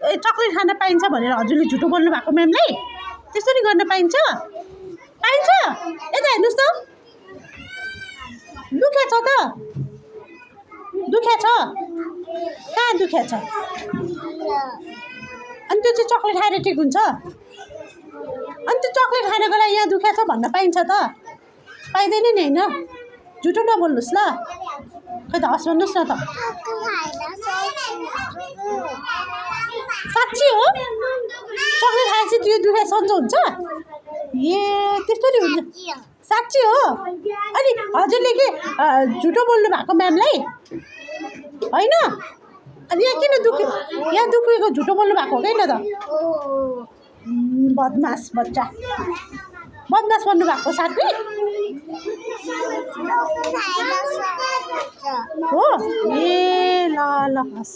ए chocolate खान पाइन्छ भनेर हजुरले झुटो बोल्नु भएको म्यामलाई त्यस्तो नि गर्न पाइन्छ पाइन्छ यता हेर्नुहोस् त दुख्या छ त दुख्या छ कहाँ दुख्या छ अनि त्यो चाहिँ चक्लेट खाएर ठिक हुन्छ अनि त्यो चक्लेट खानेको लागि यहाँ दुख्या छ भन्न पाइन्छ त पाइँदैन नि होइन झुटो नबोल्नुहोस् ल खै त हस् भन्नुहोस् न त साँच्ची हो चक्लेट खाएपछि त्यो दुख्या सन्चो हुन्छ ए त्यस्तो नि हुन्छ साँच्ची हो अनि हजुरले के झुटो बोल्नु भएको म्यामलाई होइन अनि यहाँ किन यहाँ दुखेको झुटो बोल्नु भएको होइन त बदमास बच्चा बदमास बन्नु भएको साथी हो ए ल ल हस्